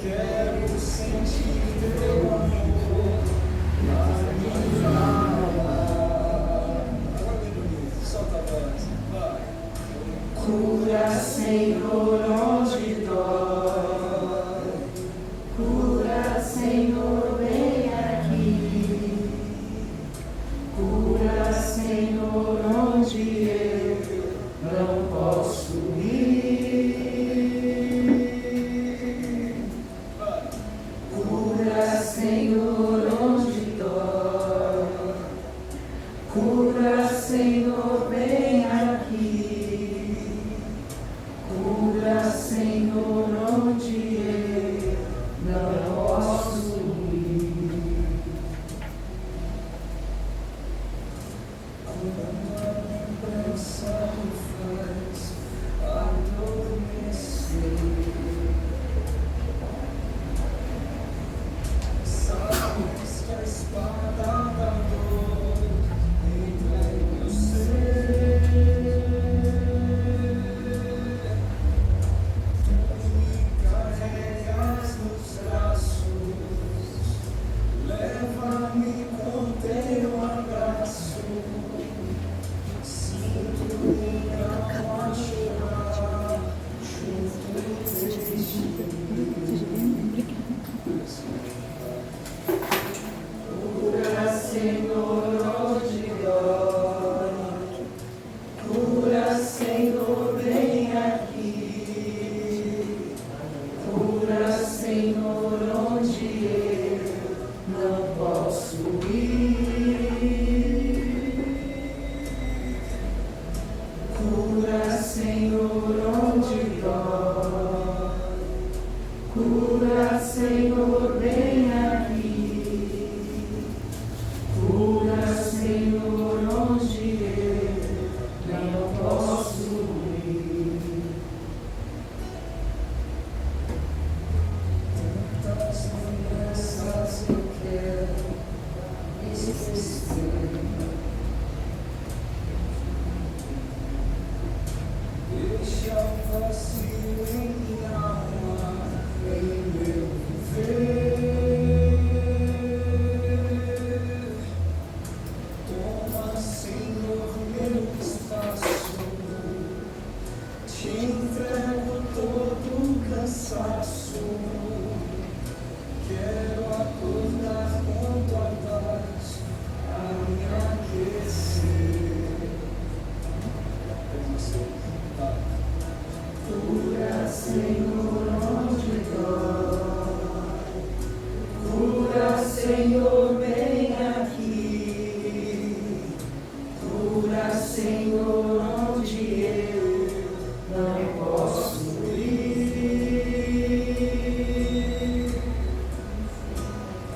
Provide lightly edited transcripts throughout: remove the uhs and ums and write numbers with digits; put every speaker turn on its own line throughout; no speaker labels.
Quero sentir teu Senhor, onde dói. Cura, Senhor, vem aqui. Cura, Senhor, onde eu não posso ir. Cura, Senhor, onde dói. Cura, Senhor, vem aqui. Cura, Senhor, onde eu não posso ir. Tantas lembranças eu quero esquecer. Deixa o vazio em minha alma, em meu viver. Toma, Senhor, meu espaço. Te entrego todo o cansaço. Quero acordar com tua paz a me aquecer. Cura, Senhor, onde dói. Cura, Senhor, vem aqui. Cura, Senhor, onde eu não posso ir.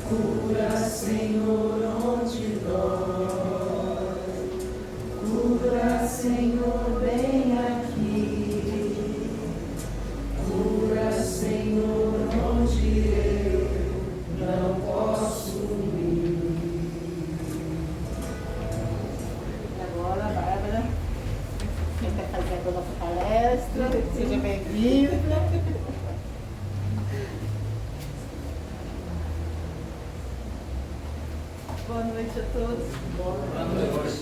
Cura, Senhor, onde dói. Cura, Senhor, vem aqui. Cura, Senhor, onde eu não posso ir.
E agora, Bárbara, quem está fazendo a nossa palestra, seja bem-vinda.
Boa noite a todos.
Boa noite.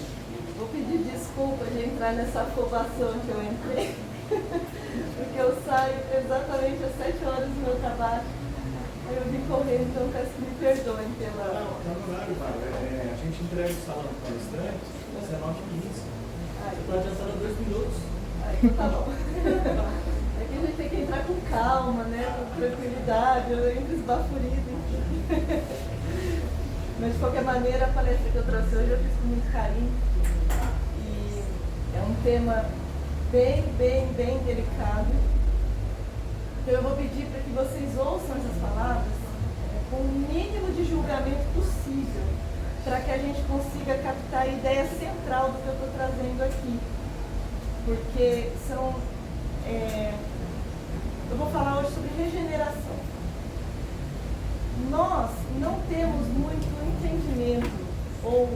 Vou pedir desculpa de entrar nessa afobação que eu entrei, porque eu saio exatamente às 7 horas do meu trabalho. Aí eu vim correndo, então peço que me perdoem pela...
Não, tá no horário, Bárbara. A gente entrega o salão para o palestrante às 19h15. Você pode adiantar 2 minutos.
Aí, tá bom. É que a gente tem que entrar com calma, né? Com tranquilidade, eu entro esbaforido. Mas de qualquer maneira, a palestra que eu trouxe hoje eu fiz com muito carinho. E é um tema bem delicado. Então eu vou pedir para que vocês ouçam essas palavras com o mínimo de julgamento possível, para que a gente consiga captar a ideia central do que eu estou trazendo aqui. Porque são... eu vou falar hoje sobre regeneração. Nós não temos muito entendimento ou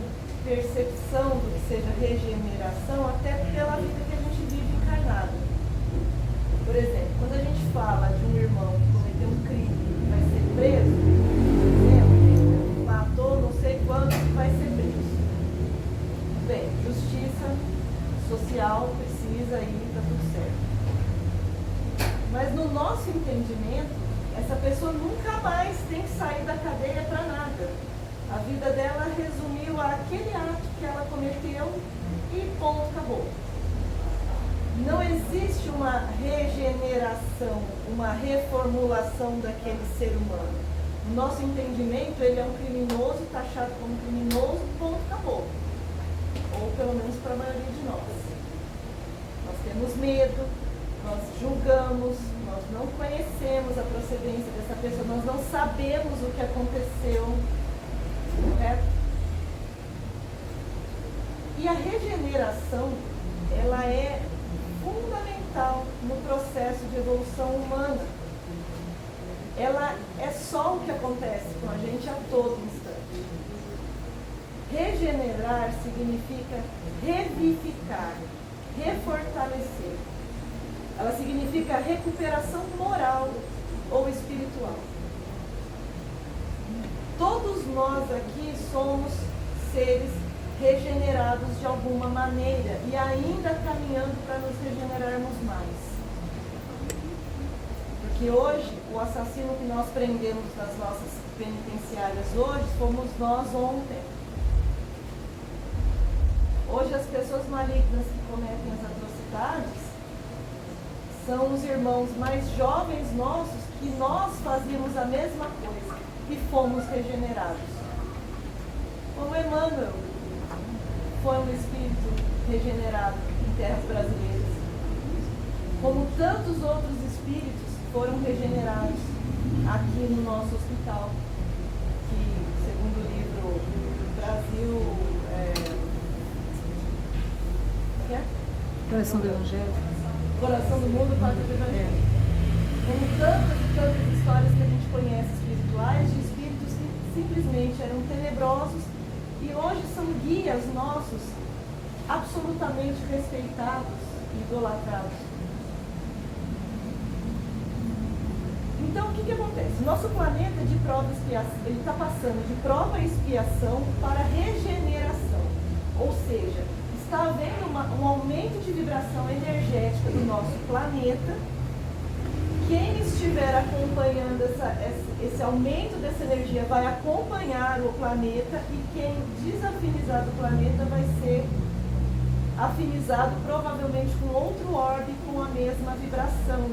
percepção do que seja regeneração, até pela vida que a gente vive encarnada. Por exemplo, quando a gente fala de um irmão que cometeu um crime e vai ser preso, por exemplo, matou não sei quantos e vai ser preso. Bem, justiça social precisa ir, está tudo certo. Mas no nosso entendimento, essa pessoa nunca mais tem que sair da cadeia para nada. A vida dela resumiu àquele ato que ela cometeu e ponto, acabou. Não existe uma regeneração, uma reformulação daquele ser humano. No nosso entendimento, ele é um criminoso, taxado como criminoso, ponto, acabou. Ou pelo menos para a maioria de nós. Nós temos medo, nós julgamos, nós não conhecemos a procedência dessa pessoa, nós não sabemos o que aconteceu, correto? E a regeneração, ela é fundamental no processo de evolução humana. Ela é só o que acontece com a gente a todo instante. Regenerar significa revivificar, refortalecer. Ela significa recuperação moral ou espiritual. Todos nós aqui somos seres regenerados de alguma maneira e ainda caminhando para nos regenerarmos mais. Porque hoje, o assassino que nós prendemos nas nossas penitenciárias hoje, fomos nós ontem. Hoje as pessoas malignas que cometem as atrocidades são os irmãos mais jovens nossos, que nós fazíamos a mesma coisa e fomos regenerados. Como Emmanuel foi um espírito regenerado em terras brasileiras. Como tantos outros espíritos foram regenerados aqui no nosso hospital, que, segundo o livro Brasil...
Coração do Evangelho.
Coração do Mundo, Pátria do Evangelho. Como tantas e tantas histórias que a gente conhece espirituais, de espíritos que simplesmente eram tenebrosos e hoje são guias nossos, absolutamente respeitados e idolatrados. Então, o que acontece? Nosso planeta de prova e expiação, ele está passando de prova e expiação para regeneração. Ou seja, está havendo um aumento de vibração energética do nosso planeta. Quem estiver acompanhando esse aumento dessa energia vai acompanhar o planeta, e quem desafinizar do planeta vai ser afinizado provavelmente com outro orbe com a mesma vibração.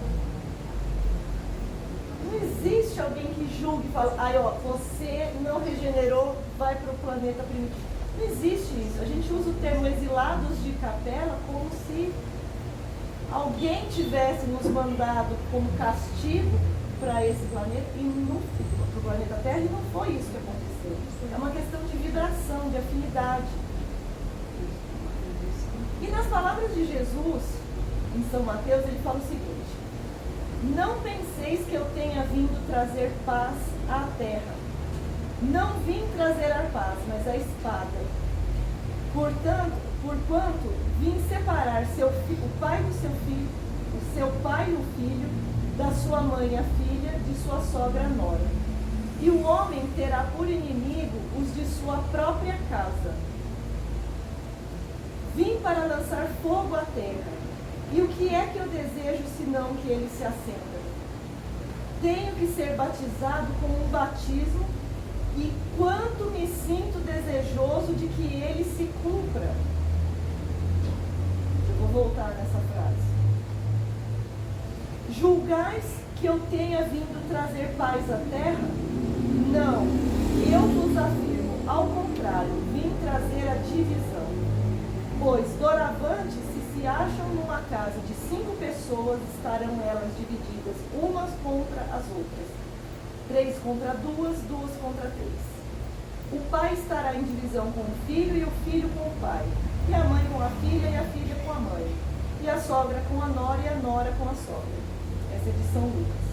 Não existe alguém que julgue e fale, você não regenerou, vai para o planeta primitivo. Não existe isso. A gente usa o termo exilados de capela como se alguém tivesse nos mandado como castigo para esse planeta, para o planeta Terra, e não foi isso que aconteceu. É uma questão de vibração, de afinidade. E nas palavras de Jesus, em São Mateus, ele fala o seguinte: não penseis que eu tenha vindo trazer paz à terra. Não vim trazer a paz, mas a espada. Porquanto vim separar o pai do seu filho, o seu pai e o filho, da sua mãe a filha, de sua sogra a nora. E o homem terá por inimigo os de sua própria casa. Vim para lançar fogo à terra. E o que é que eu desejo, senão que ele se acenda? Tenho que ser batizado com um batismo, e quanto me sinto desejoso de que ele se cumpra. Eu vou voltar nessa frase. Julgais que eu tenha vindo trazer paz à terra? Não, eu vos afirmo, ao contrário, vim trazer a divisão. Pois, doravante, se acham numa casa de 5 pessoas, estarão elas divididas, umas contra as outras. 3 contra 2, 2 contra 3. O pai estará em divisão com o filho e o filho com o pai. E a mãe com a filha e a filha com a mãe. E a sogra com a nora e a nora com a sogra. Essa é de São Lucas.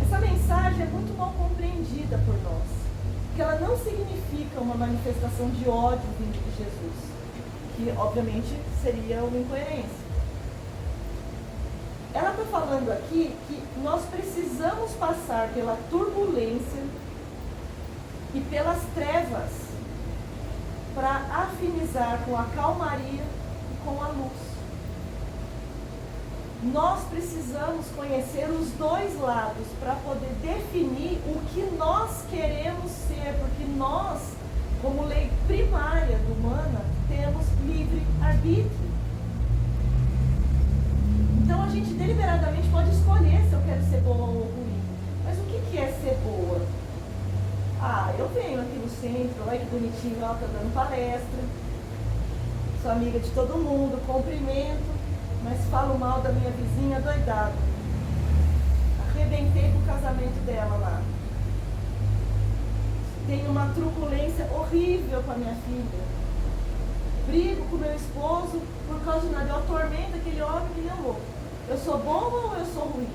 Essa mensagem é muito mal compreendida por nós. Porque ela não significa uma manifestação de ódio vindo de Jesus. Que, obviamente, seria uma incoerência. Ela está falando aqui que nós precisamos passar pela turbulência e pelas trevas para afinizar com a calmaria e com a luz. Nós precisamos conhecer os dois lados para poder definir o que nós queremos ser, porque nós, como lei primária humana, temos livre arbítrio. Então a gente deliberadamente pode escolher se eu quero ser boa ou ruim. Mas o que é ser boa? Eu venho aqui no centro, olha que bonitinho, ela está dando palestra, sou amiga de todo mundo, cumprimento, mas falo mal da minha vizinha doidada. Arrebentei com o casamento dela lá. Tenho uma truculência horrível com a minha filha. Brigo com meu esposo por causa de nada. Eu atormento aquele homem que nem é louco. Eu sou boa ou eu sou ruim?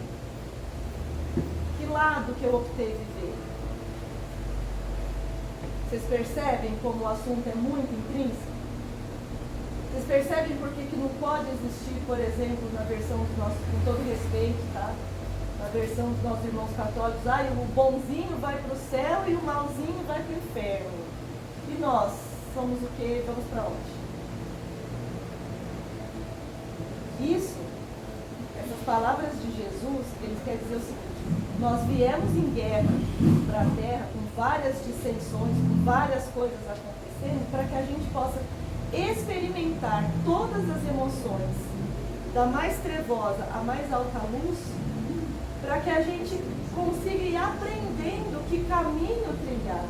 Que lado que eu optei viver? Vocês percebem como o assunto é muito intrínseco? Vocês percebem por que não pode existir, por exemplo, na versão dos nossos, com todo respeito, tá? Na versão dos nossos irmãos católicos, o bonzinho vai para o céu e o malzinho vai para o inferno. E nós somos o quê? Vamos para onde? Isso, essas palavras de Jesus, eles querem dizer o seguinte: nós viemos em guerra para a terra com várias dissensões, com várias coisas acontecendo, para que a gente possa experimentar todas as emoções, da mais trevosa à mais alta luz, para que a gente consiga ir aprendendo que caminho trilhar,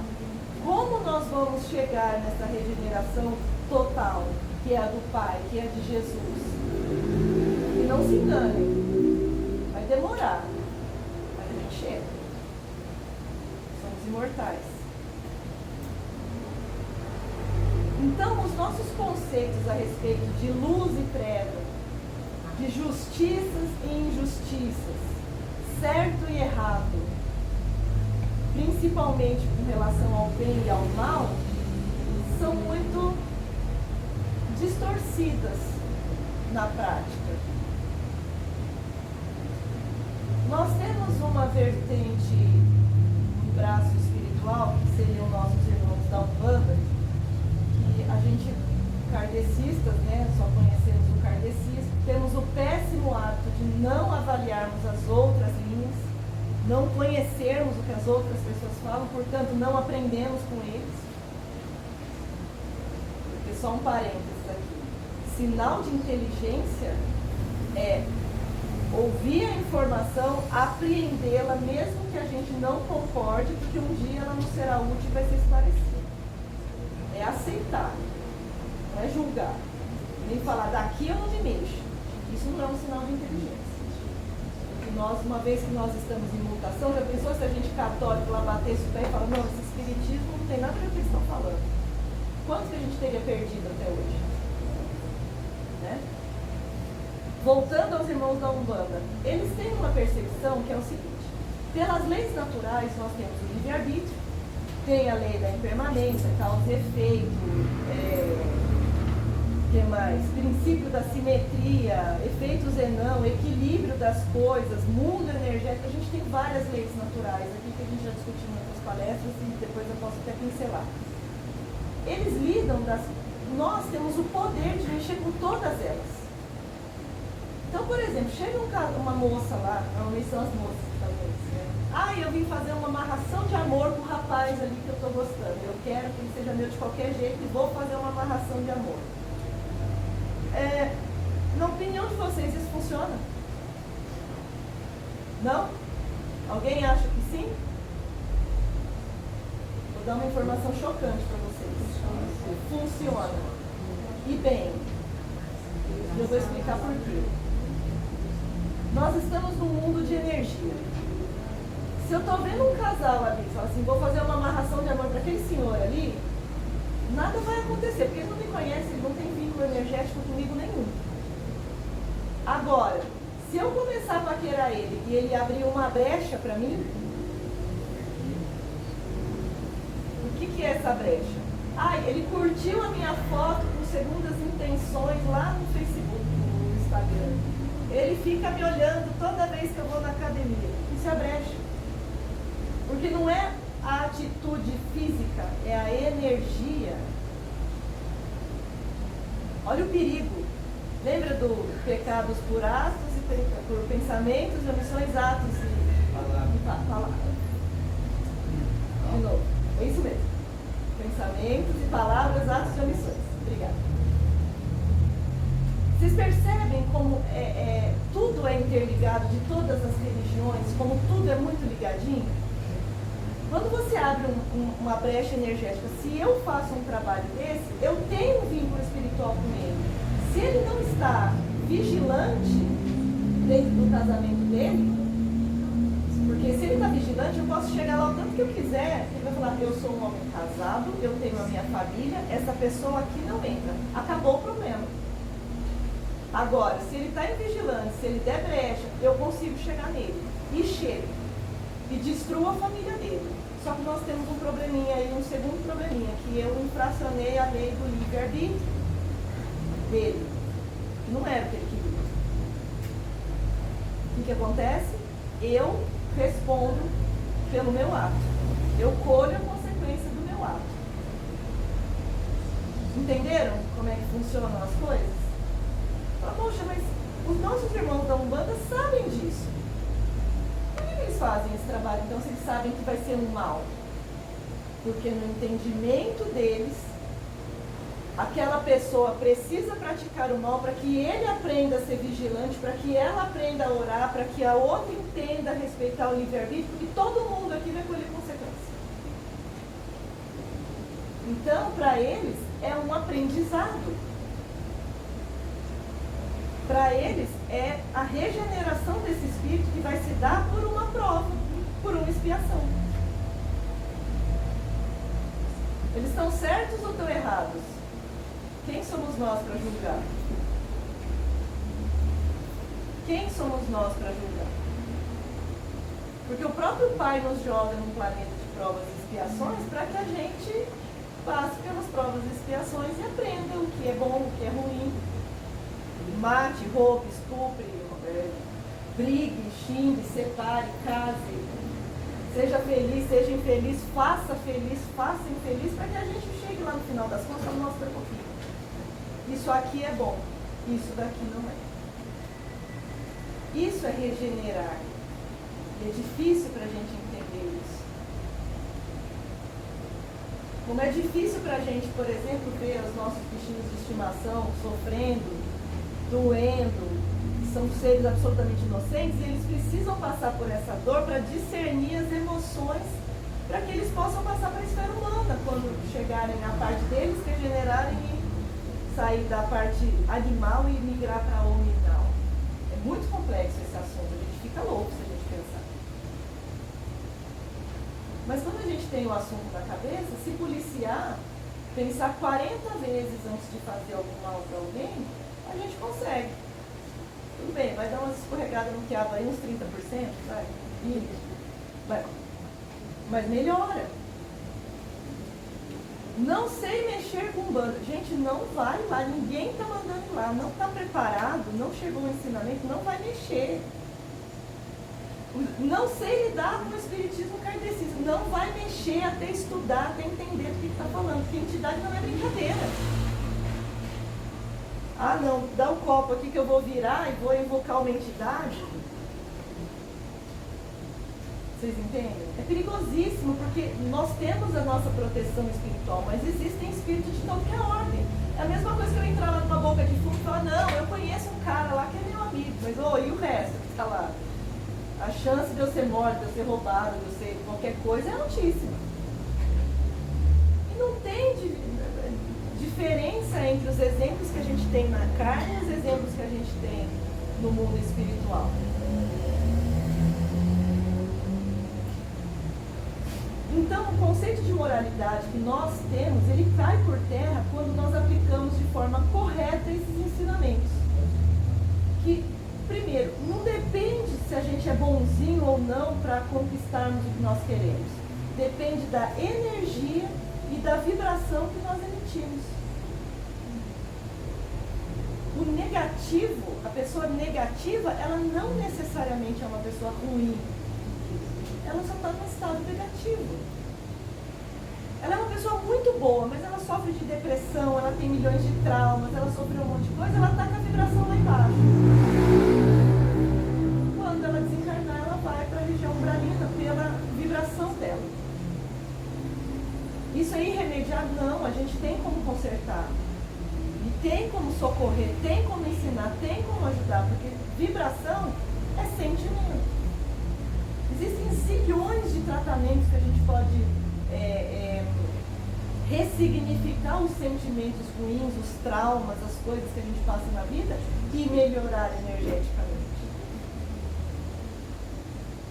como nós vamos chegar nessa regeneração total, que é a do Pai, que é a de Jesus. E não se enganem, vai demorar, mas a gente chega. Somos imortais. Então, os nossos conceitos a respeito de luz e treva, de justiças e injustiças, certo e errado, principalmente com relação ao bem e ao mal, são muito distorcidas na prática. Nós temos uma vertente no braço espiritual, que seriam nossos irmãos da Umbanda, que a gente, kardecistas, né, só conhecemos o kardecismo, temos o péssimo hábito de não avaliarmos as outras linhas, não conhecermos o que as outras pessoas falam, portanto não aprendemos com eles. Porque só um parênteses aqui. Sinal de inteligência é ouvir a informação, apreendê-la, mesmo que a gente não concorde, porque um dia ela não será útil e vai ser esclarecida. É aceitar, não é julgar. Nem falar, daqui eu não me mexo. Isso não é um sinal de inteligência. Porque nós, uma vez que nós estamos em mutação, já pensou se a gente católico lá batesse o pé e fala, não, esse espiritismo não tem nada a ver com o que eles estão falando. Quanto que a gente teria perdido até hoje? Né? Voltando aos irmãos da Umbanda, eles têm uma percepção que é o seguinte: pelas leis naturais nós temos o livre-arbítrio, tem a lei da impermanência, causa e efeito, que mais? Princípio da simetria, efeito Zenão, equilíbrio das coisas, mundo energético. A gente tem várias leis naturais aqui que a gente já discutiu em outras palestras e depois eu posso até pincelar. Eles lidam nós temos o poder de mexer com todas elas. Então, por exemplo, chega uma moça lá, normalmente são as moças que fazem isso, né? Ah, eu vim fazer uma amarração de amor com o rapaz ali que eu estou gostando. Eu quero que ele seja meu de qualquer jeito e vou fazer uma amarração de amor. Na opinião de vocês, isso funciona? Não? Alguém acha que sim? Vou dar uma informação chocante para vocês. Funciona. E bem. Eu vou explicar por quê. Nós estamos num mundo de energia. Se eu estou vendo um casal ali, fala assim, vou fazer uma amarração de amor para aquele senhor ali, nada vai acontecer, porque ele não me conhece, ele não tem vínculo energético comigo nenhum. Agora, se eu começar a paquerar ele e ele abrir uma brecha para mim, o que é essa brecha? Ele curtiu a minha foto com segundas intenções lá no Facebook, no Instagram. Ele fica me olhando toda vez que eu vou na academia. Isso é brecha. Porque não é a atitude física, é a energia. Olha o perigo. Lembra do pecados por atos e por pensamentos, omissões, atos e palavras? De novo. É isso mesmo. Pensamentos e palavras, atos e omissões. Obrigada. Vocês percebem como tudo é interligado de todas as religiões, como tudo é muito ligadinho? Quando você abre uma brecha energética, se eu faço um trabalho desse, eu tenho um vínculo espiritual com ele. Se ele não está vigilante dentro do casamento dele, porque se ele está vigilante, eu posso chegar lá o tanto que eu quiser, ele vai falar, eu sou um homem casado, eu tenho a minha família, essa pessoa aqui não entra. Acabou o problema. Agora, se ele está em vigilância, se ele der brecha, eu consigo chegar nele. E chego. E destruo a família dele. Só que nós temos um probleminha aí, um segundo probleminha, que eu infracionei a lei do livre-arbítrio dele. Não era o que ele queria. O que acontece? Eu respondo pelo meu ato. Eu colho a consequência do meu ato. Entenderam como é que funcionam as coisas? Poxa, mas os nossos irmãos da Umbanda sabem disso. Por que eles fazem esse trabalho, então, se eles sabem que vai ser um mal? Porque no entendimento deles, aquela pessoa precisa praticar o mal para que ele aprenda a ser vigilante, para que ela aprenda a orar, para que a outra entenda a respeitar o livre-arbítrio, porque todo mundo aqui vai colher consequência. Então, para eles, é um aprendizado. Para eles, é a regeneração desse espírito que vai se dar por uma prova, por uma expiação. Eles estão certos ou estão errados? Quem somos nós para julgar? Quem somos nós para julgar? Porque o próprio Pai nos joga num planeta de provas e expiações para que a gente passe pelas provas e expiações e aprenda o que é bom, o que é ruim. Mate, roube, estupre, brigue, xingue, separe, case. Seja feliz, seja infeliz, faça infeliz, para que a gente chegue lá no final das contas e mostre um pouquinho. Isso aqui é bom, isso daqui não é. Isso é regenerar. E é difícil para a gente entender isso. Como é difícil para a gente, por exemplo, ver os nossos bichinhos de estimação sofrendo, doendo, são seres absolutamente inocentes, e eles precisam passar por essa dor para discernir as emoções, para que eles possam passar para a esfera humana, quando chegarem à parte deles, regenerarem e sair da parte animal e migrar para a hominal. É muito complexo esse assunto, a gente fica louco se a gente pensar. Mas quando a gente tem o assunto na cabeça, se policiar, pensar 40 vezes antes de fazer algum mal para alguém, a gente consegue. Tudo bem, vai dar umas escorregadas no quiabo aí, uns 30%, vai. Mas melhora. Não sei mexer com banda. Gente, não vai lá, ninguém está mandando ir lá, não está preparado, não chegou o ensinamento, não vai mexer. Não sei lidar com o espiritismo kardecista, não vai mexer até estudar, até entender do que está falando, porque entidade não é brincadeira. Ah não, dá um copo aqui que eu vou virar e vou invocar uma entidade. Vocês entendem? É perigosíssimo, porque nós temos a nossa proteção espiritual, mas existem espíritos de qualquer ordem. É a mesma coisa que eu entrar lá numa boca de fumo e falar, não, eu conheço um cara lá que é meu amigo, mas e o resto que está lá? A chance de eu ser morto, de eu ser roubado, de eu ser qualquer coisa é altíssima. E não tem diferença entre os exemplos que a gente tem na carne e os exemplos que a gente tem no mundo espiritual. Então, o conceito de moralidade que nós temos, ele cai por terra quando nós aplicamos de forma correta esses ensinamentos. Que, primeiro, não depende se a gente é bonzinho ou não para conquistarmos o que nós queremos. Depende da energia e da vibração que nós emitimos. O negativo, a pessoa negativa, ela não necessariamente é uma pessoa ruim. Ela só está num estado negativo. Ela é uma pessoa muito boa, mas ela sofre de depressão, ela tem milhões de traumas, ela sofreu um monte de coisa, ela está com a vibração lá embaixo. Quando ela desencarnar, ela vai para a região umbralina pela vibração dela. Isso é irremediável? Não, a gente tem como consertar. E tem como socorrer, tem como ensinar, tem como ajudar, porque vibração é sentimento. Existem zilhões de tratamentos que a gente pode ressignificar os sentimentos ruins, os traumas, as coisas que a gente passa na vida e melhorar energeticamente.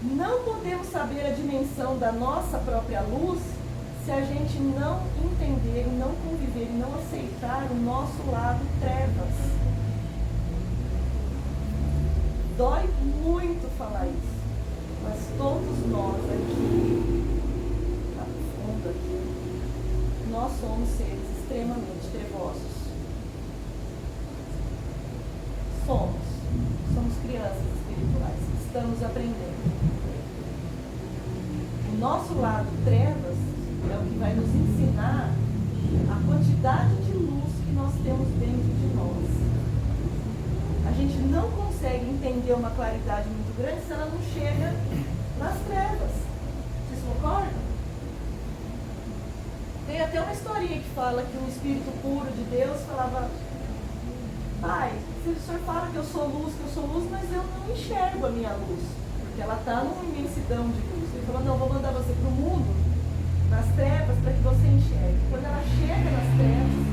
Não podemos saber a dimensão da nossa própria luz se a gente não entender, não conviver e não aceitar o nosso lado trevas. Dói muito falar isso, mas todos nós aqui, na fundo aqui, nós somos seres extremamente trevosos. Somos crianças espirituais, estamos aprendendo. O nosso lado trevas é o que vai nos ensinar a quantidade de luz que nós temos dentro de nós. A gente não consegue entender uma claridade muito grande se ela não chega nas trevas. Vocês concordam? até uma historinha que fala que um espírito puro de Deus falava: Pai, se o senhor fala que eu sou luz, mas eu não enxergo a minha luz, porque ela está numa imensidão de luz. Ele falou: não, vou mandar você para o mundo, nas trevas, para que você enxergue. Quando ela chega nas trevas,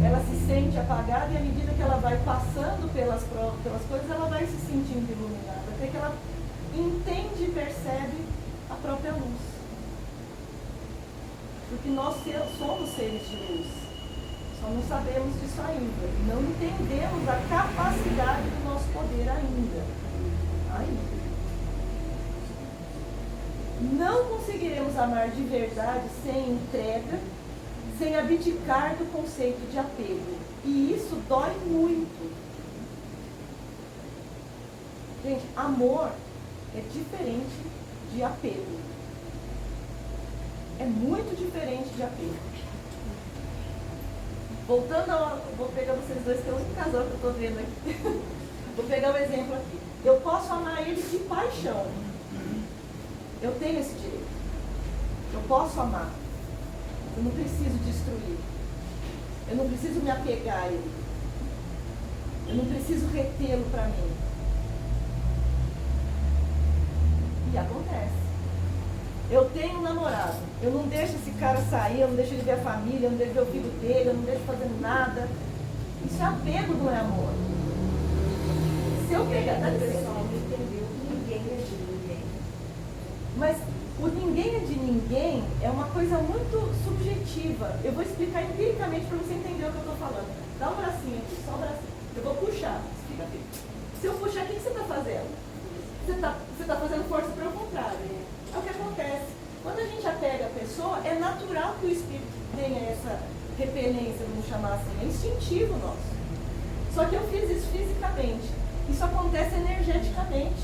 ela se sente apagada, e à medida que ela vai passando pelas coisas, ela vai se sentindo iluminada, até que ela entende e percebe a própria luz. Porque nós somos seres de luz, só não sabemos disso ainda, não entendemos a capacidade do nosso poder ainda. Não conseguiremos amar de verdade sem entrega, sem abdicar do conceito de apego. E isso dói muito. Gente, amor é diferente de apego. É muito diferente de apego. Voltando vou pegar vocês dois, que é o único casal que eu estou vendo aqui. Vou pegar um exemplo aqui. Eu posso amar ele de paixão. Eu tenho esse direito. Eu posso amar. Eu não preciso destruir. Eu não preciso me apegar a ele. Eu não preciso retê-lo para mim. E acontece. Eu tenho um namorado. Eu não deixo esse cara sair, eu não deixo ele ver a família, eu não deixo ver o filho dele, eu não deixo fazer nada. Isso é apego, não é amor. Se eu pegar...
O pessoal não entendeu que ninguém é de ninguém.
Mas o ninguém é de ninguém é uma coisa muito subjetiva. Eu vou explicar empiricamente para você entender o que eu estou falando. Dá um bracinho aqui, só um bracinho. Eu vou puxar, fica aqui. Se eu puxar, o que você está fazendo? Você está fazendo força para o contrário. É o que acontece. Quando a gente apega a pessoa, é natural que o espírito tenha essa repelência, vamos chamar assim. É instintivo nosso. Só que eu fiz isso fisicamente. Isso acontece energeticamente.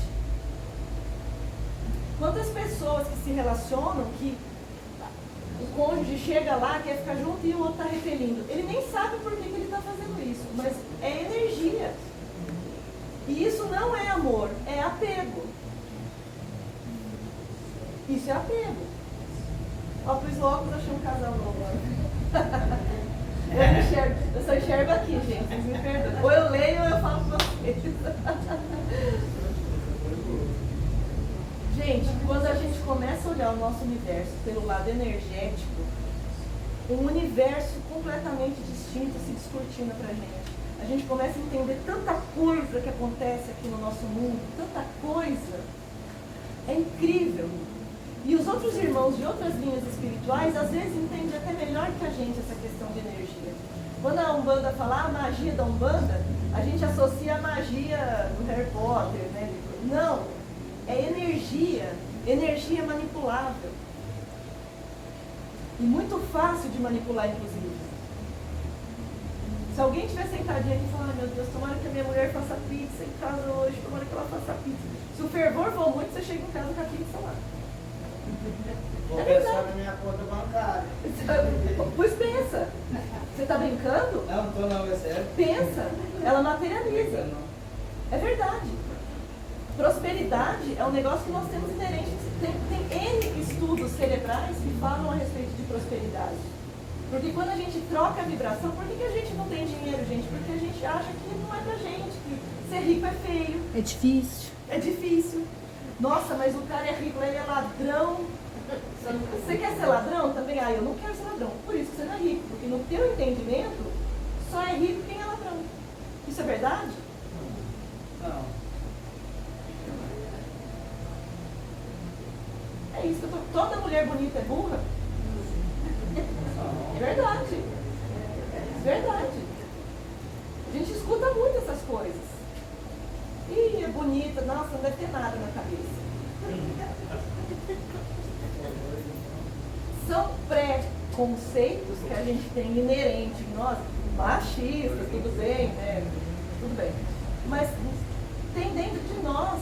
Quantas pessoas que se relacionam, que o cônjuge chega lá, quer ficar junto e o outro está repelindo. Ele nem sabe por que ele está fazendo isso, mas é energia. E isso não é amor, é apego. Isso é apego. Ó, pus óculos, achei um casal novo agora. Eu só enxergo aqui, gente, vocês me perdoem. Ou eu leio ou eu falo com vocês. Gente, quando a gente começa a olhar o nosso universo pelo lado energético, um universo completamente distinto se descortina pra gente. A gente começa a entender tanta coisa que acontece aqui no nosso mundo, tanta coisa. É incrível. E os outros irmãos de outras linhas espirituais, às vezes, entendem até melhor que a gente essa questão de energia. Quando a Umbanda fala a magia da Umbanda, a gente associa a magia do Harry Potter, né? Não, é energia. Energia manipulável. E muito fácil de manipular, inclusive. Se alguém estiver sentadinho aqui e falar: meu Deus, tomara que a minha mulher faça pizza em casa hoje, tomara que ela faça pizza. Se o fervor for muito, você chega em casa com a pizza lá.
Vou pensar na minha conta bancária.
Pois pensa. Você está brincando?
Não, é sério.
Pensa. Ela materializa. É verdade. Prosperidade é um negócio que nós temos inerente. Tem N estudos cerebrais que falam a respeito de prosperidade. Porque quando a gente troca a vibração, por que a gente não tem dinheiro, gente? Porque a gente acha que não é pra gente, que ser rico é feio.
É difícil.
É difícil. Nossa, mas o cara é rico, ele é ladrão. Você quer ser ladrão também? Ah, eu não quero ser ladrão. Por isso que você não é rico. Porque no teu entendimento, só é rico quem é ladrão. Isso é verdade?
Não.
É isso que eu tô... Toda mulher bonita é burra? Verdade. Verdade. A gente escuta muito essas coisas. Ih, é bonita. Nossa, não deve ter nada na cabeça. São pré-conceitos que a gente tem inerente em nós, machistas, tudo bem, né? Tudo bem. Mas tem dentro de nós.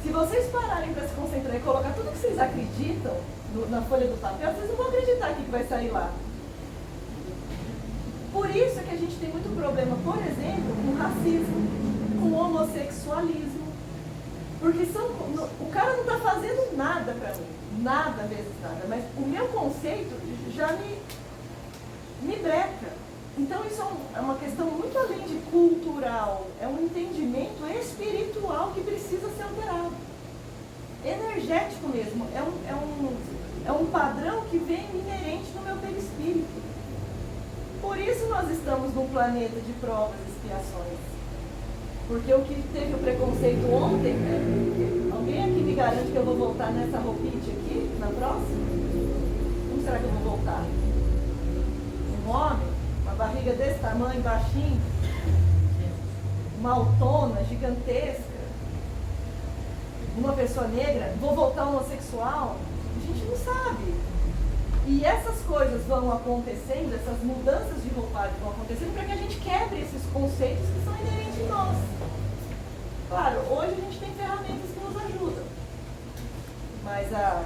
Se vocês pararem para se concentrar e colocar tudo que vocês acreditam na folha do papel, vocês não vão acreditar que vai sair lá. Por isso é que a gente tem muito problema, por exemplo, com racismo, com homossexualismo. Porque o cara não está fazendo nada para mim. Nada vezes nada. Mas o meu conceito já me breca. Então isso é uma questão muito além de cultural, é um entendimento espiritual que precisa ser alterado. Energético mesmo, é um padrão que vem inerente no meu perispírito. Por isso nós estamos num planeta de provas e expiações. Porque o que teve o preconceito ontem, né? Alguém aqui me garante que eu vou voltar nessa roupinha aqui, na próxima? Como será que eu vou voltar? Um homem, uma barriga desse tamanho, baixinho, uma autona gigantesca, uma pessoa negra, vou voltar homossexual? A gente não sabe. E essas coisas vão acontecendo, essas mudanças de roupagem vão acontecendo para que a gente quebre esses conceitos que são inerentes em nós. Claro, hoje a gente tem ferramentas que nos ajudam. Mas há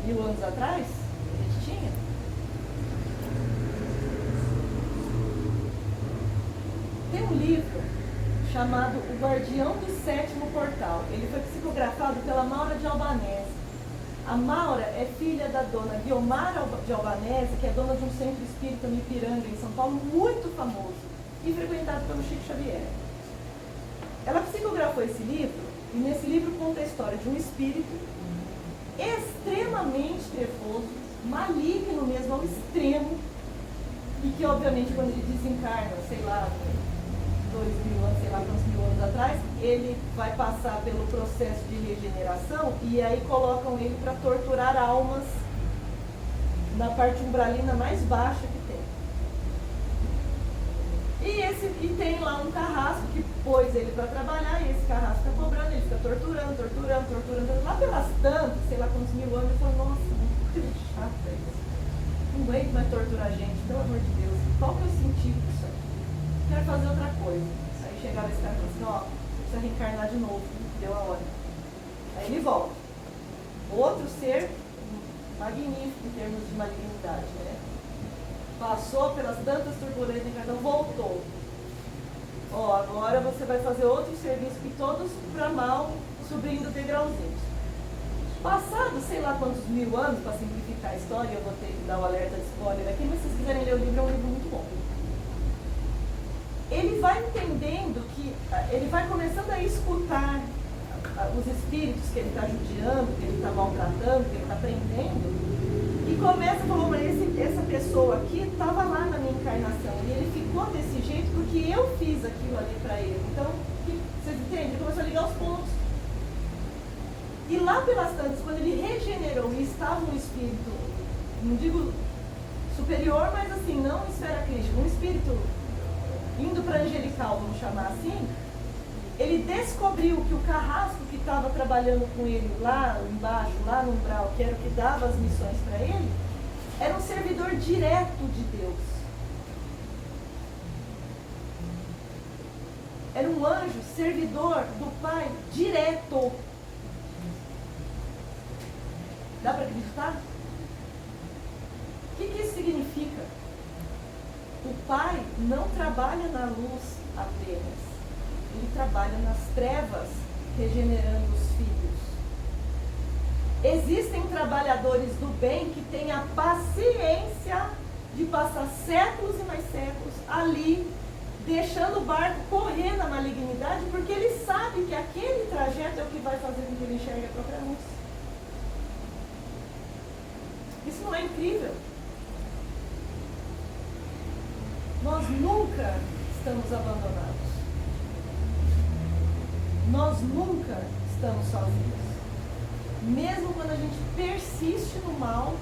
1000 anos atrás, a gente tinha. Tem um livro chamado O Guardião do Sétimo Portal. Ele foi psicografado pela Maura de Albanese. A Maura é filha da dona Guiomara de Albanese, que é dona de um centro espírita no Ipiranga, em São Paulo, muito famoso e frequentado pelo Chico Xavier. Ela psicografou esse livro, e nesse livro conta a história de um espírito extremamente trevoso, maligno mesmo, ao extremo, e que, obviamente, quando ele desencarna, sei lá, 2000 anos, sei lá quantos 1000 anos atrás, ele vai passar pelo processo de regeneração e aí colocam ele para torturar almas na parte umbralina mais baixa que tem. E tem lá um carrasco que pôs ele para trabalhar e esse carrasco fica cobrando, ele fica torturando. Lá pelas tantas, sei lá quantos 1000 anos, ele falou, nossa, que coisa chata isso. Não aguento mais torturar a gente, pelo amor de Deus. Qual que é o sentido disso aí? Quero fazer outra coisa. Aí chegava esse cara e falava assim, ó, precisa reencarnar de novo, deu a hora. Aí ele volta. Outro ser magnífico em termos de malignidade, né? Passou pelas tantas turbulências, encarnou, voltou. Ó, agora você vai fazer outro serviço que todos para mal, subindo degrauzinhos. Passado sei lá quantos 1000 anos, para simplificar a história, eu vou ter que dar o alerta de spoiler aqui, mas se vocês quiserem ler o livro, é um livro muito bom. Ele vai entendendo que, ele vai começando a escutar os espíritos que ele está judiando, que ele está maltratando, que ele está prendendo, e começa a falar, mas essa pessoa aqui estava lá na minha encarnação, e ele ficou desse jeito porque eu fiz aquilo ali para ele. Então, vocês entendem? Ele começou a ligar os pontos. E lá pelas tantas, quando ele regenerou e estava um espírito, não digo superior, mas assim, não esfera crítica, um espírito indo para angelical, vamos chamar assim, ele descobriu que o carrasco que estava trabalhando com ele lá embaixo, lá no umbral, que era o que dava as missões para ele, era um servidor direto de Deus. Era um anjo servidor do Pai direto. Dá para acreditar? O que isso significa? O Pai não trabalha na luz apenas. Ele trabalha nas trevas, regenerando os filhos. Existem trabalhadores do bem que têm a paciência de passar séculos e mais séculos ali, deixando o barco correr na malignidade, porque ele sabe que aquele trajeto é o que vai fazer com que ele enxergue a própria luz. Isso não é incrível? Nós nunca estamos abandonados. Nós nunca estamos sozinhos. Mesmo quando a gente persiste no mal,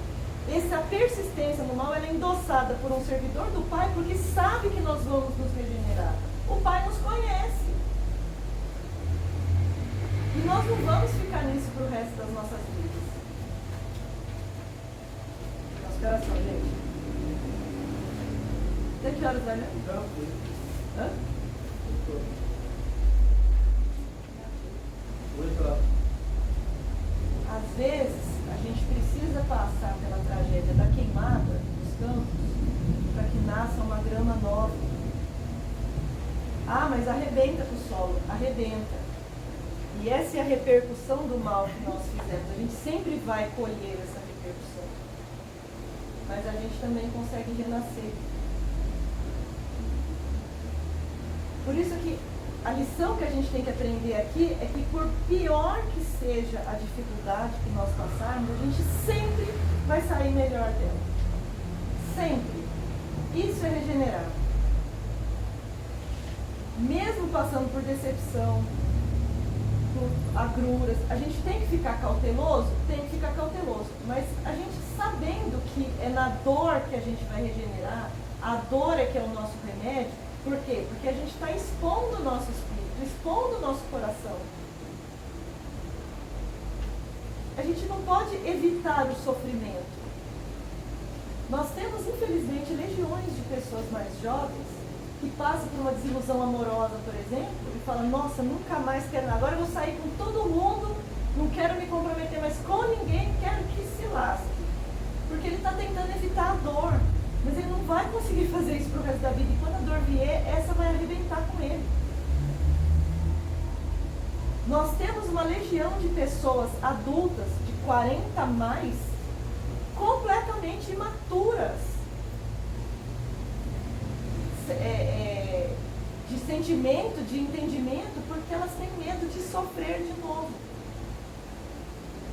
essa persistência no mal ela é endossada por um servidor do Pai, porque sabe que nós vamos nos regenerar. O Pai nos conhece. E nós não vamos ficar nisso para o resto das nossas vidas. Nossa, que oração, gente. Até que horas vai, né? Hã? Às vezes, a gente precisa passar pela tragédia da queimada dos campos para que nasça uma grama nova. Ah, mas arrebenta com o solo. Arrebenta. E essa é a repercussão do mal que nós fizemos. A gente sempre vai colher essa repercussão. mas a gente também consegue renascer. Por isso que a lição que a gente tem que aprender aqui é que, por pior que seja a dificuldade que nós passarmos, a gente sempre vai sair melhor dela. Sempre. Isso é regenerar. Mesmo passando por decepção, por agruras, a gente tem que ficar cauteloso? Tem que ficar cauteloso. Mas a gente sabendo que é na dor que a gente vai regenerar, a dor é que é o nosso remédio. Por quê? Porque a gente está expondo o nosso espírito, expondo o nosso coração. A gente não pode evitar o sofrimento. Nós temos, infelizmente, legiões de pessoas mais jovens que passam por uma desilusão amorosa, por exemplo, e falam, nossa, nunca mais quero nada. Agora eu vou sair com todo mundo, não quero me comprometer mais com ninguém, quero que se lasque. Porque ele está tentando evitar a dor. Mas ele não vai conseguir fazer isso pro resto da vida. E quando a dor vier, essa vai arrebentar com ele. Nós temos uma legião de pessoas adultas, de 40 a mais, completamente imaturas. De sentimento, de entendimento, porque elas têm medo de sofrer de novo.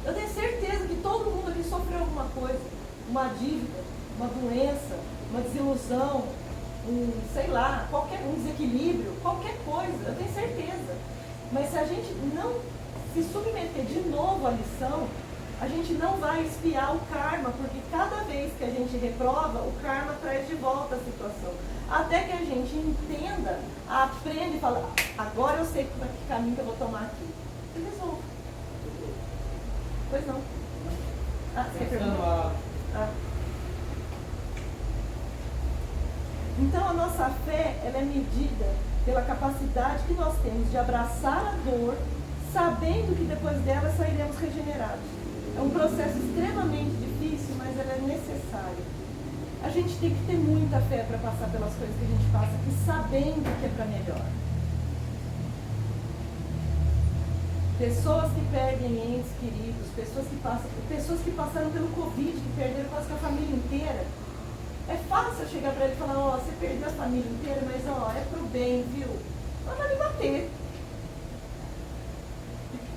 Eu tenho certeza que todo mundo aqui sofreu alguma coisa. Uma dívida, uma doença, uma desilusão, sei lá, um desequilíbrio, qualquer coisa, eu tenho certeza. Mas se a gente não se submeter de novo à lição, a gente não vai espiar o karma, porque cada vez que a gente reprova, o karma traz de volta a situação. Até que a gente entenda, aprenda e fala, agora eu sei que caminho que eu vou tomar aqui. E resolve. Pois não. Você quer perguntar? Então a nossa fé, ela é medida pela capacidade que nós temos de abraçar a dor, sabendo que depois dela sairemos regenerados. É um processo extremamente difícil, mas ele é necessário. A gente tem que ter muita fé para passar pelas coisas que a gente passa aqui, sabendo que é para melhor. Pessoas que perdem entes queridos, pessoas que passaram pelo Covid, que perderam quase que a família inteira. É fácil chegar para ele e falar, ó, você perdeu a família inteira, mas ó, é pro bem, viu? Mas vai me bater.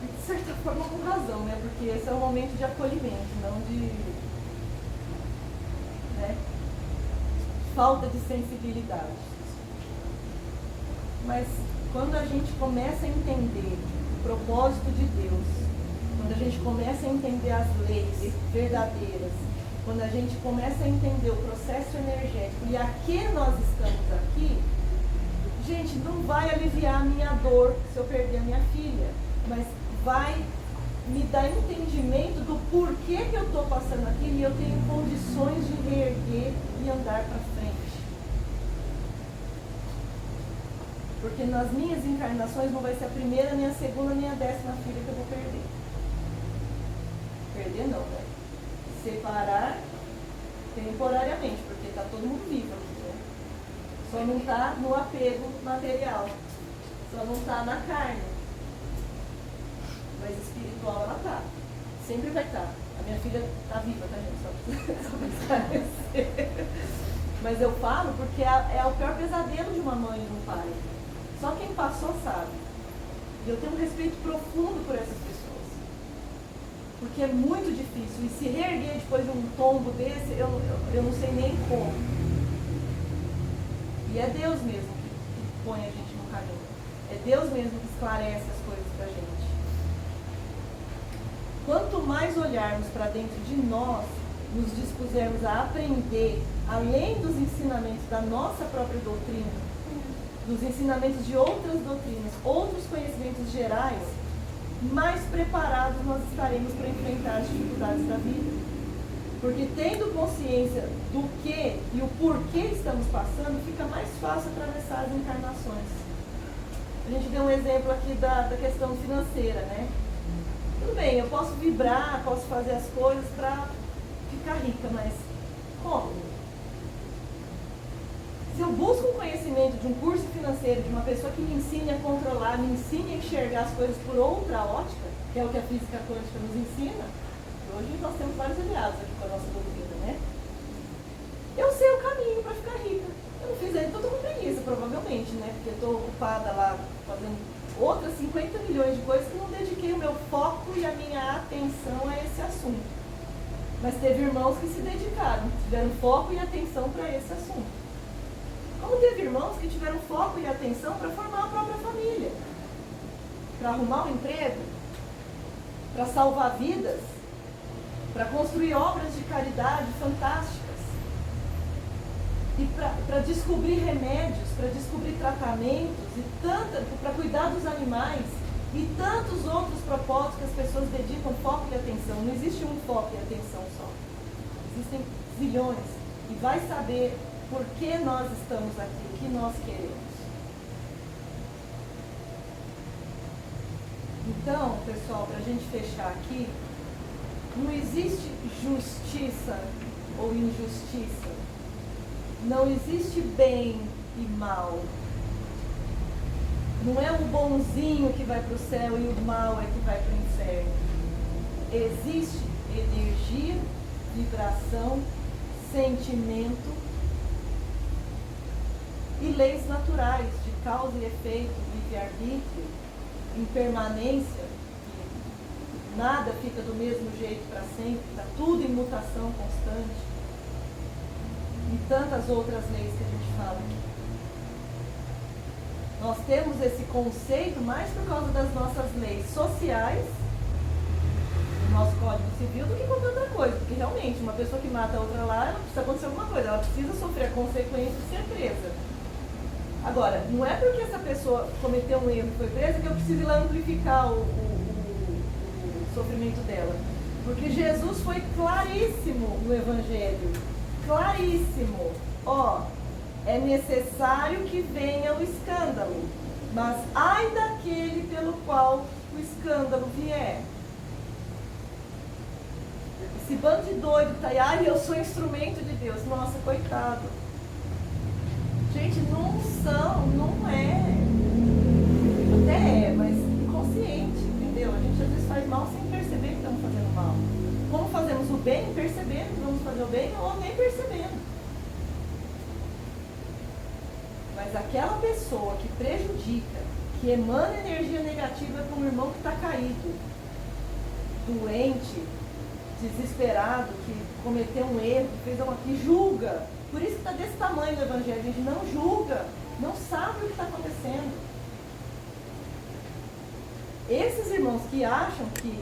De certa forma com razão, né? Porque esse é um momento de acolhimento, não de falta de sensibilidade. Mas quando a gente começa a entender o propósito de Deus, quando a gente começa a entender as leis verdadeiras, quando a gente começa a entender o processo energético e a que nós estamos aqui, gente, não vai aliviar a minha dor se eu perder a minha filha, mas vai me dar entendimento do porquê que eu estou passando aquilo e eu tenho condições de reerguer e andar para frente. Porque nas minhas encarnações não vai ser a primeira, nem a segunda, nem a 10ª filha que eu vou perder. Perder não, né? Separar temporariamente, porque está todo mundo vivo aqui, né? Só não está no apego material, só não está na carne, mas espiritual ela está, sempre vai estar. A minha filha está viva, tá, gente? Só para esclarecer. Mas eu falo porque é o pior pesadelo de uma mãe e de um pai. Só quem passou sabe. E eu tenho um respeito profundo por essas pessoas. Porque é muito difícil. E se reerguer depois de um tombo desse, eu não sei nem como. E é Deus mesmo que põe a gente no caminho. É Deus mesmo que esclarece as coisas pra gente. Quanto mais olharmos para dentro de nós, nos dispusermos a aprender, além dos ensinamentos da nossa própria doutrina, dos ensinamentos de outras doutrinas, outros conhecimentos gerais, mais preparados nós estaremos para enfrentar as dificuldades da vida. Porque tendo consciência do que e o porquê estamos passando, fica mais fácil atravessar as encarnações. A gente deu um exemplo aqui da questão financeira, né? Tudo bem, eu posso vibrar, posso fazer as coisas para ficar rica, mas como? Se eu busco um conhecimento de um curso financeiro, de uma pessoa que me ensine a controlar, me ensine a enxergar as coisas por outra ótica, que é o que a física quântica nos ensina, hoje nós temos vários aliados aqui com a nossa doutrina, né? ocupada lá fazendo outras 50 milhões de coisas que não dediquei o meu foco e a minha atenção a esse assunto. Mas teve irmãos que se dedicaram, tiveram foco e atenção para esse assunto. Como teve irmãos que tiveram foco e atenção para formar a própria família, para arrumar um emprego, para salvar vidas, para construir obras de caridade fantásticas, e para descobrir remédios, para descobrir tratamentos, e para cuidar dos animais, e tantos outros propósitos que as pessoas dedicam foco e atenção. Não existe um foco e atenção só. Existem zilhões. E vai saber por que nós estamos aqui, o que nós queremos. Então, pessoal, para a gente fechar aqui, não existe justiça ou injustiça. Não existe bem e mal. Não é o bonzinho que vai para o céu e o mal é que vai para o inferno. Existe energia, vibração, sentimento e leis naturais de causa e efeito, livre-arbítrio, impermanência, que nada fica do mesmo jeito para sempre, está tudo em mutação constante, e tantas outras leis que a gente fala aqui. Nós temos esse conceito mais por causa das nossas leis sociais, do nosso Código Civil, do que qualquer outra coisa. Porque realmente, uma pessoa que mata a outra lá, ela precisa acontecer alguma coisa, ela precisa sofrer a consequência de ser presa. Agora, não é porque essa pessoa cometeu um erro e foi presa que eu preciso ir lá amplificar o sofrimento dela. Porque Jesus foi claríssimo no Evangelho. Claríssimo. Ó, é necessário que venha o escândalo, mas ai daquele pelo qual o escândalo vier. Esse bando de doido tá aí, ai, eu sou instrumento de Deus. Nossa, coitado. Gente, não são, não é. Até é, mas inconsciente, entendeu? A gente às vezes faz mal sem perceber que estamos fazendo mal. Como fazemos o bem, percebendo que vamos fazer o bem ou nem percebendo. Mas aquela pessoa que prejudica, que emana energia negativa para um irmão que está caído, doente, desesperado, que cometeu um erro, que fez uma, que julga. Por isso que está desse tamanho o Evangelho. A gente não julga, não sabe o que está acontecendo. Esses irmãos que acham que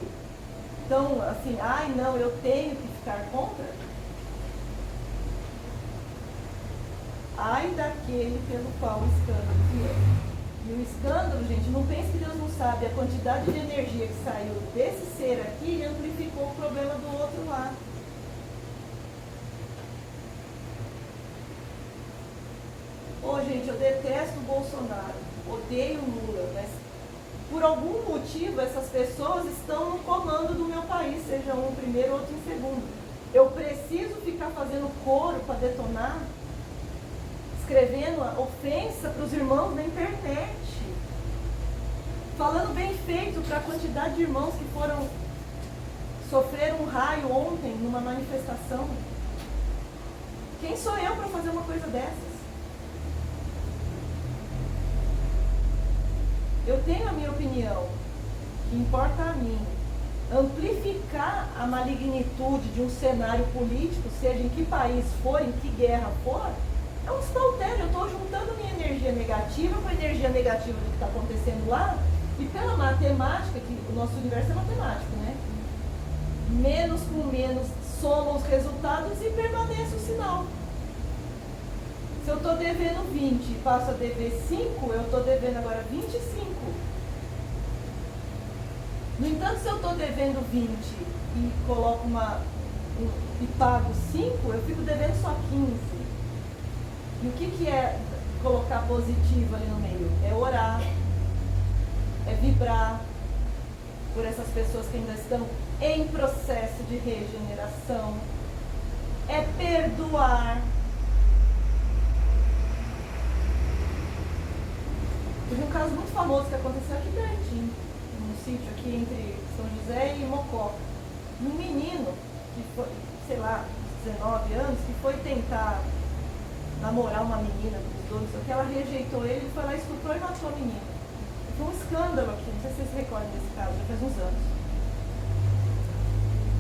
estão assim, ai não, eu tenho que ficar contra, ai daquele pelo qual o escândalo vier. E o escândalo, gente, não pense que Deus não sabe a quantidade de energia que saiu desse ser aqui e amplificou o problema do outro lá. Ô, gente, eu detesto o Bolsonaro, odeio o Lula, mas por algum motivo essas pessoas estão no comando do meu país, seja um em primeiro, outro em segundo. Eu preciso ficar fazendo coro para detonar, escrevendo ofensa para os irmãos na internet, falando bem feito para a quantidade de irmãos que sofreram um raio ontem numa manifestação. Quem sou eu para fazer uma coisa dessas? Eu tenho a minha opinião, que importa a mim. Amplificar a malignitude de um cenário político, seja em que país for, em que guerra for, é um espaltério. Eu estou juntando minha energia negativa com a energia negativa do que está acontecendo lá, e pela matemática, que o nosso universo é matemático, né? Menos com menos soma os resultados e permanece o sinal. Se eu estou devendo 20 e passo a dever 5, eu estou devendo agora 25. No entanto, se eu estou devendo 20 e coloco e pago 5, eu fico devendo só 15. E o que é colocar positivo ali no meio? É orar, é vibrar por essas pessoas que ainda estão em processo de regeneração, é perdoar. Teve um caso muito famoso que aconteceu aqui pertinho, num sítio aqui entre São José e Mococa. Um menino que foi, sei lá, 19 anos, que foi tentar namorar uma menina com os dois, só que ela rejeitou ele, foi lá, estuprou e matou a menina. Foi um escândalo aqui, não sei se vocês se recordam desse caso, já faz uns anos.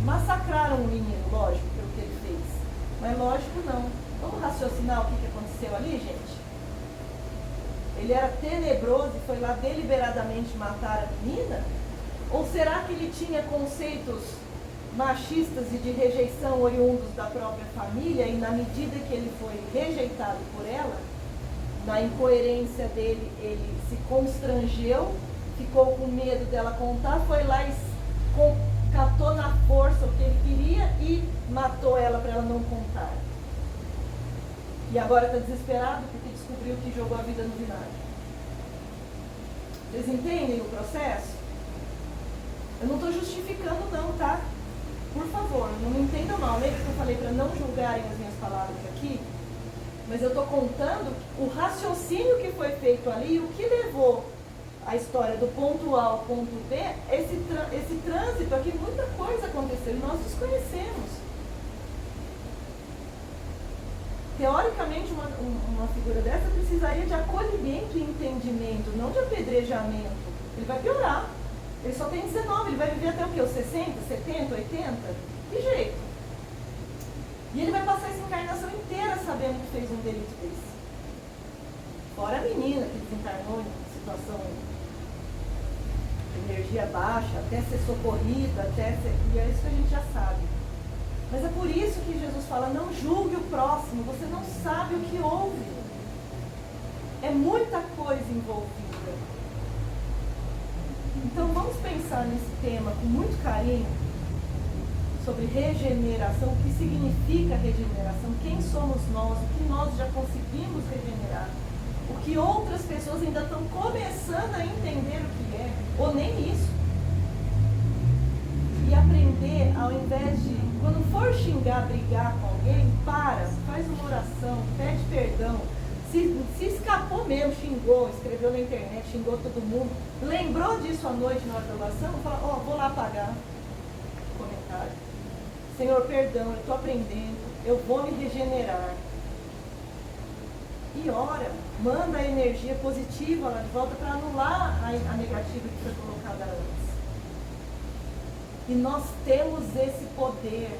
Massacraram o menino, lógico, pelo que ele fez. Mas lógico não. Vamos raciocinar o que aconteceu ali, gente? Ele era tenebroso e foi lá deliberadamente matar a menina? Ou será que ele tinha conceitos machistas e de rejeição oriundos da própria família e na medida que ele foi rejeitado por ela, na incoerência dele, ele se constrangeu, ficou com medo dela contar, foi lá e catou na força o que ele queria e matou ela para ela não contar. E agora está desesperado porque descobriu que jogou a vida no vinagre. Vocês entendem o processo? Eu não estou justificando não, tá? Por favor, não me entendam mal. Lembra que eu falei para não julgarem as minhas palavras aqui? Mas eu estou contando o raciocínio que foi feito ali e o que levou a história do ponto A ao ponto B, esse trânsito aqui, muita coisa aconteceu e nós desconhecemos. Teoricamente, uma figura dessa precisaria de acolhimento e entendimento, não de apedrejamento. Ele vai piorar. Ele só tem 19, ele vai viver até o quê? Os 60, 70, 80? Que jeito? E ele vai passar essa encarnação inteira sabendo que fez um delito desse. Fora a menina que desencarnou em situação de energia baixa, até ser socorrida, e é isso que a gente já sabe. Mas é por isso que Jesus fala, não julgue o próximo, você não sabe o que houve. É muita coisa envolvida. Então vamos pensar nesse tema com muito carinho, sobre regeneração, o que significa regeneração, quem somos nós, o que nós já conseguimos regenerar, o que outras pessoas ainda estão começando a entender o que é, ou nem isso. E aprender, ao invés de, quando for xingar, brigar com alguém, faz uma oração, pede perdão. Se escapou mesmo, xingou, escreveu na internet, xingou todo mundo, lembrou disso à noite na hora da oração, fala, vou lá apagar o comentário. Senhor, perdão, eu estou aprendendo, eu vou me regenerar. E ora, manda a energia positiva lá de volta para anular a negativa que foi colocada antes. E nós temos esse poder.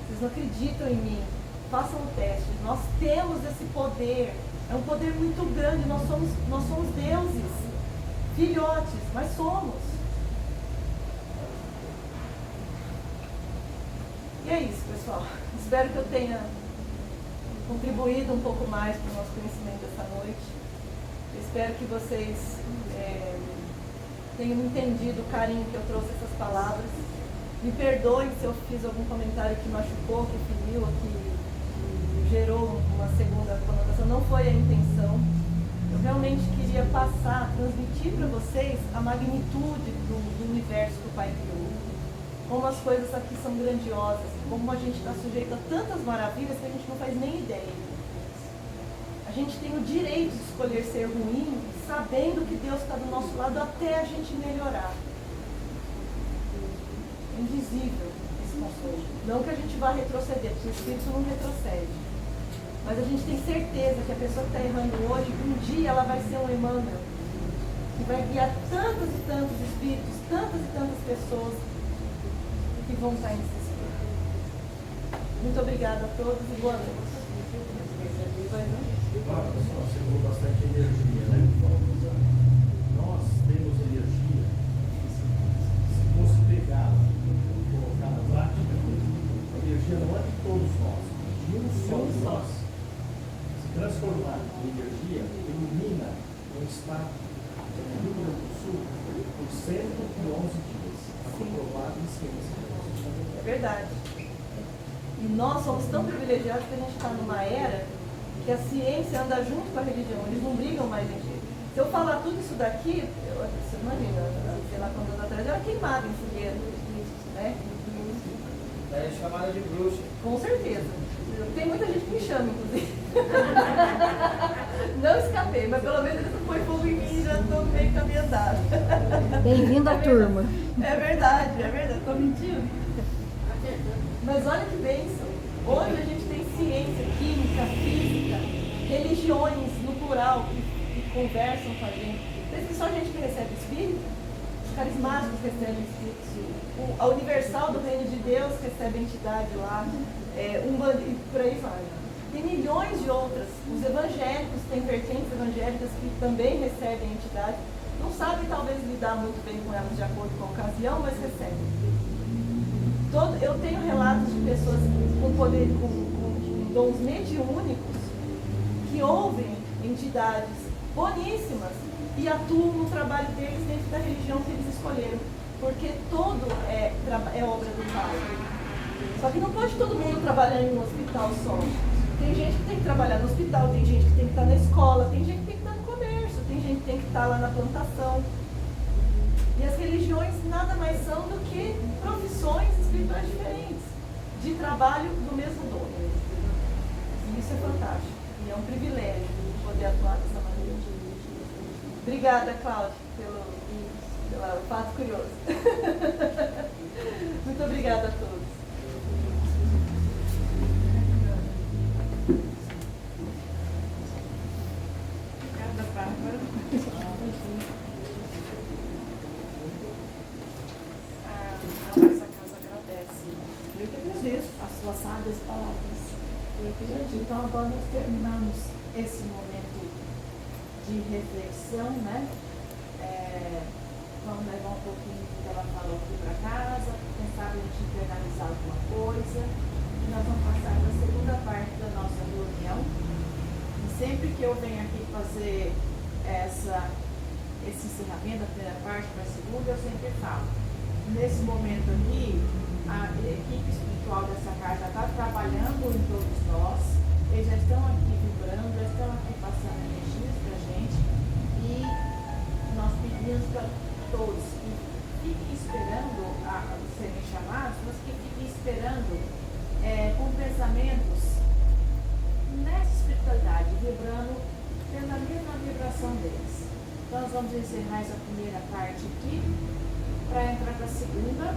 Vocês não acreditam em mim? Façam o teste. Nós temos esse poder. É um poder muito grande. Nós somos deuses. Filhotes, mas somos. E é isso, pessoal. Espero que eu tenha contribuído um pouco mais para o nosso conhecimento essa noite. Eu espero que vocês tenham entendido o carinho que eu trouxe essas palavras. Me perdoem se eu fiz algum comentário que machucou, que feriu, que gerou uma segunda conotação. Não foi a intenção. Eu realmente queria transmitir para vocês a magnitude do universo que o Pai criou. Como as coisas aqui são grandiosas, como a gente está sujeito a tantas maravilhas que a gente não faz nem ideia. A gente tem o direito de escolher ser ruim, sabendo que Deus está do nosso lado até a gente melhorar. É invisível esse consolo. Não que a gente vá retroceder, porque o Espírito não retrocede. Mas a gente tem certeza que a pessoa que está errando hoje, um dia ela vai ser um Emmanuel, que vai guiar tantos e tantos espíritos, tantas e tantas pessoas que vão estar nesse espírito. Muito obrigada a todos e boa noite.
Pessoal, você falou bastante energia, né? Nós temos energia, se fosse pegá-la e colocar na prática, a energia não é de todos nós, de um só de nós. Se transformar em energia, ilumina um estado do Rio Grande do Sul por 111 dias. Está comprovado em ciência.
É verdade. E nós somos tão privilegiados que a gente está numa era que a ciência anda junto com a religião, eles não brigam mais em jeito. Se eu falar tudo isso daqui, você imagina, sei lá quantos anos atrás, eu era queimada em fogueira, né?
É chamada de bruxa.
Com certeza. Tem muita gente que me chama, inclusive. Não escapei, mas pelo menos eles não põem fogo em mim e já estou meio caminho andado.
Bem-vindo à turma.
É verdade, estou mentindo. Mas olha que bênção. Hoje a gente tem ciência, química, física, conversam com a gente. Pensa que só a gente que recebe Espírito, os carismáticos recebem Espírito, a Universal do Reino de Deus recebe entidade lá, e por aí vai. Tem milhões de outras. Os evangélicos têm vertentes evangélicas que também recebem entidade. Não sabem talvez lidar muito bem com elas de acordo com a ocasião, mas recebem. Eu tenho relatos de pessoas com poder, com dons mediúnicos que ouvem entidades boníssimas e atuam no trabalho deles dentro da religião que eles escolheram, porque tudo é obra do Pai. Só que não pode todo mundo trabalhar em um hospital só. Tem gente que tem que trabalhar no hospital, tem gente que tem que estar na escola, tem gente que tem que estar no comércio, tem gente que tem que estar lá na plantação. E as religiões nada mais são do que profissões espirituais diferentes, de trabalho do mesmo dono. E isso é fantástico. E é um privilégio poder atuar dessa maneira. Obrigada, Cláudia, pelo fato curioso. Muito obrigada a todos. Obrigada, Bárbara. A nossa casa agradece.
Eu que agradeço as suas sábias palavras. Então agora nós terminamos esse momento de reflexão, né? Vamos levar um pouquinho do que ela falou aqui para casa, quem sabe a gente internalizar alguma coisa. E nós vamos passar para a segunda parte da nossa reunião. E sempre que eu venho aqui fazer esse encerramento da primeira parte para a segunda, eu sempre falo. Nesse momento aqui, a equipe espiritual dessa casa está trabalhando em todos nós, eles já estão aqui vibrando, já estão aqui passando energias para a gente, e nós pedimos para todos que fiquem esperando serem chamados, mas que fiquem esperando com pensamentos nessa espiritualidade, vibrando tendo a mesma vibração deles. Então nós vamos encerrar essa primeira parte aqui, para entrar para a segunda,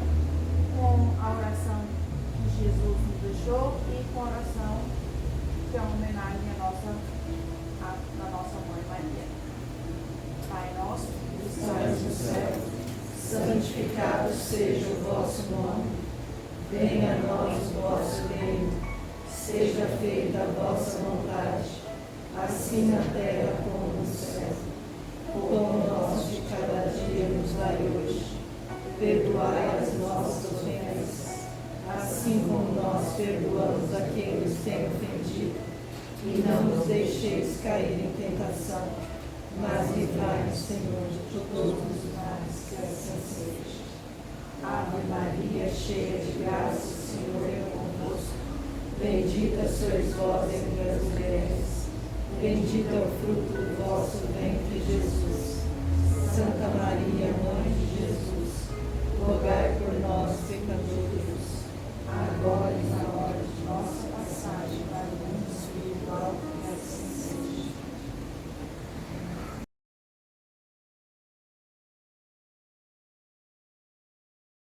com a oração que Jesus nos deixou e com a oração que é uma homenagem à nossa Mãe Maria. Pai nosso, que estás no céu, santificado seja o vosso nome, venha a nós o vosso reino, seja feita a vossa vontade, assim na terra como no céu. O pão nosso de cada dia nos dai hoje. Perdoai as nossas ofensas, assim como nós perdoamos aqueles que têm ofendido. E não nos deixeis cair em tentação, mas livrai-nos, Senhor, de todos os males, que assim seja. Ave Maria, cheia de graça, o Senhor é convosco. Bendita sois vós entre as mulheres, bendito é o fruto do vosso ventre, Jesus. Santa Maria, Mãe de Jesus, rogai